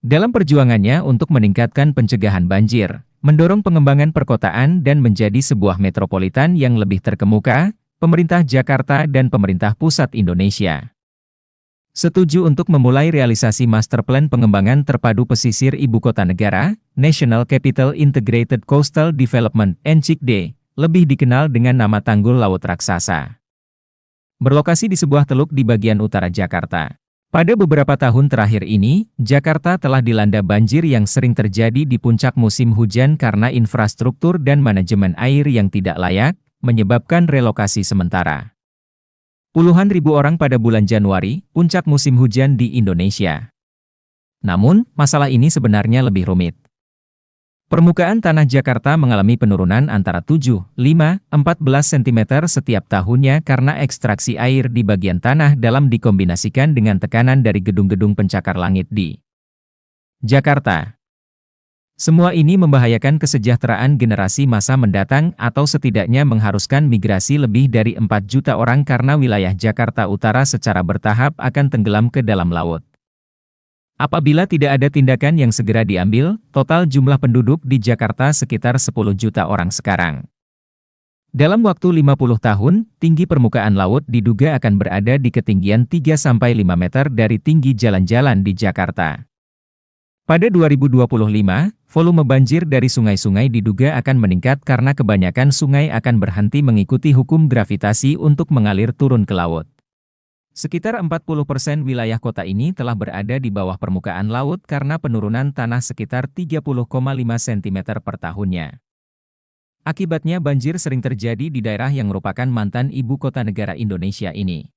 Dalam perjuangannya untuk meningkatkan pencegahan banjir, mendorong pengembangan perkotaan dan menjadi sebuah metropolitan yang lebih terkemuka, pemerintah Jakarta dan pemerintah pusat Indonesia setuju untuk memulai realisasi Master Plan Pengembangan Terpadu Pesisir Ibu Kota Negara, National Capital Integrated Coastal Development (NCICD), lebih dikenal dengan nama Tanggul Laut Raksasa. Berlokasi di sebuah teluk di bagian utara Jakarta. Pada beberapa tahun terakhir ini, Jakarta telah dilanda banjir yang sering terjadi di puncak musim hujan karena infrastruktur dan manajemen air yang tidak layak, menyebabkan relokasi sementara. Puluhan ribu orang pada bulan Januari, puncak musim hujan di Indonesia. Namun, masalah ini sebenarnya lebih rumit. Permukaan tanah Jakarta mengalami penurunan antara 7, 5, 14 cm setiap tahunnya karena ekstraksi air di bagian tanah dalam dikombinasikan dengan tekanan dari gedung-gedung pencakar langit di Jakarta. Semua ini membahayakan kesejahteraan generasi masa mendatang atau setidaknya mengharuskan migrasi lebih dari 4 juta orang karena wilayah Jakarta Utara secara bertahap akan tenggelam ke dalam laut. Apabila tidak ada tindakan yang segera diambil, total jumlah penduduk di Jakarta sekitar 10 juta orang sekarang. Dalam waktu 50 tahun, tinggi permukaan laut diduga akan berada di ketinggian 3-5 meter dari tinggi jalan-jalan di Jakarta. Pada 2025, volume banjir dari sungai-sungai diduga akan meningkat karena kebanyakan sungai akan berhenti mengikuti hukum gravitasi untuk mengalir turun ke laut. Sekitar 40% wilayah kota ini telah berada di bawah permukaan laut karena penurunan tanah sekitar 30,5 cm per tahunnya. Akibatnya banjir sering terjadi di daerah yang merupakan mantan ibu kota negara Indonesia ini.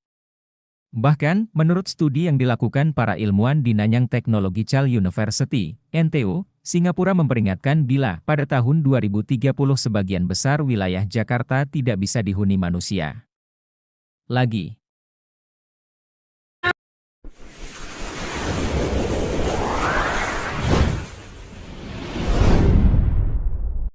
Bahkan, menurut studi yang dilakukan para ilmuwan di Nanyang Technological University, NTU, Singapura memperingatkan bila pada tahun 2030 sebagian besar wilayah Jakarta tidak bisa dihuni manusia lagi.